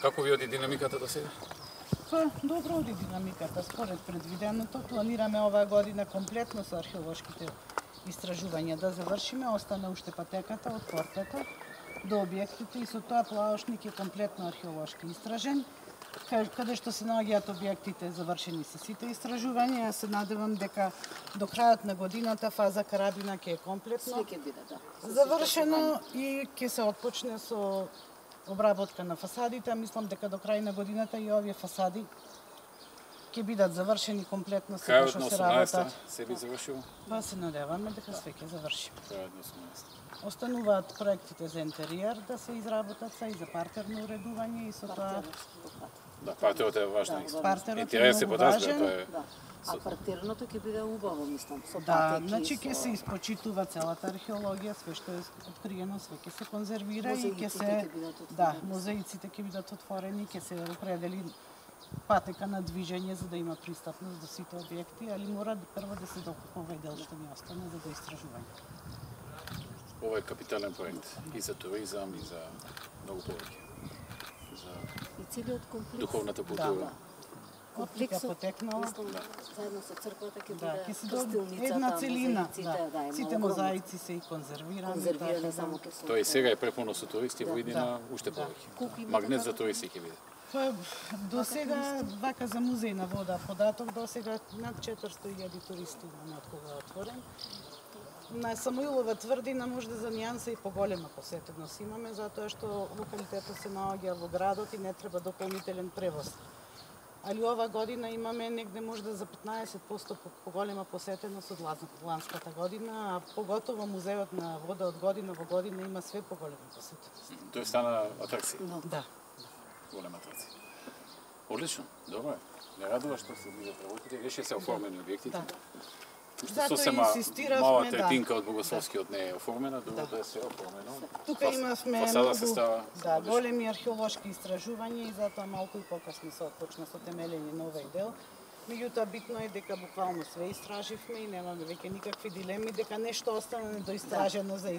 Како ви оди динамиката до сега? Па, добро оди динамиката, според предвиденото. Планираме оваа година комплетно со археолошките истражувања да завршиме. Остана уште патеката од портата до објектите и со тоа плаошник е комплетно археолошки истражен. Каде што се наоѓаат објектите, завршени се сите истражувања. Јас се надевам дека до крајот на годината фаза Карабина ќе е комплетно завршено и ќе се отпочне со обработка на фасадите. Мислам дека до крај на годината и овие фасади ќе бидат завршени комплетно се што се работат. Се би завршило? Па се надеваме дека све ќе завршиме. Крајот на 18. Остануваат проектите за интериер да се изработат и за партерно уредување и со тоа. Да, партерот е важно. Интериерот е важен. А партерното ќе биде убаво, мислам, со Да, патеки. значи ќе се испочитува целата археологија, све што е откриено, све ќе се конзервира и ќе се музеиците ќе бидат отворени, ќе се определи патека на движење за да има пристапност до сите објекти, али мора прво да се докупува овој дел што ни остане за да истражување. Ова е капитален проект и за туризам и за многу повеќе. За И целиот комплекс. духовната култура. Отлика потекнала. Заедно со црквата ќе ќе биде се крстилницата, една целина. мозаиците, Сите мозаици се и конзервирани. конзервирани само ќе се. Тоа и сега е препуно со туристи, во иднина уште повеќе. Магнет за туристи ќе биде. Па, до сега, вака за музеј на вода податок, до сега над 400.000 туристи имаме од кога е отворен. На Самуилова тврдина може да за нијанса и поголема посетеност имаме, затоа што локалитетот се наоѓа во градот и не треба дополнителен превоз. Али ова година имаме негде можда за 15% поголема посетеност од ланската година, а поготово музеот на вода од година во година има све поголема посетеност. Тој стана атракција. Да. Голема атракција. Одлично, добро е. Ме радува што се видат работите, веќе се оформени објектите. Уште сосема мала третинка од Богословскиот не е оформена, другото е се оформено. Тука имавме многу големи археолошки истражувања и затоа малку и покасно се отпочна со темелење на овој дел. Меѓутоа битно е дека буквално све истраживме и немаме веќе никакви дилеми дека нешто остана недоистражено за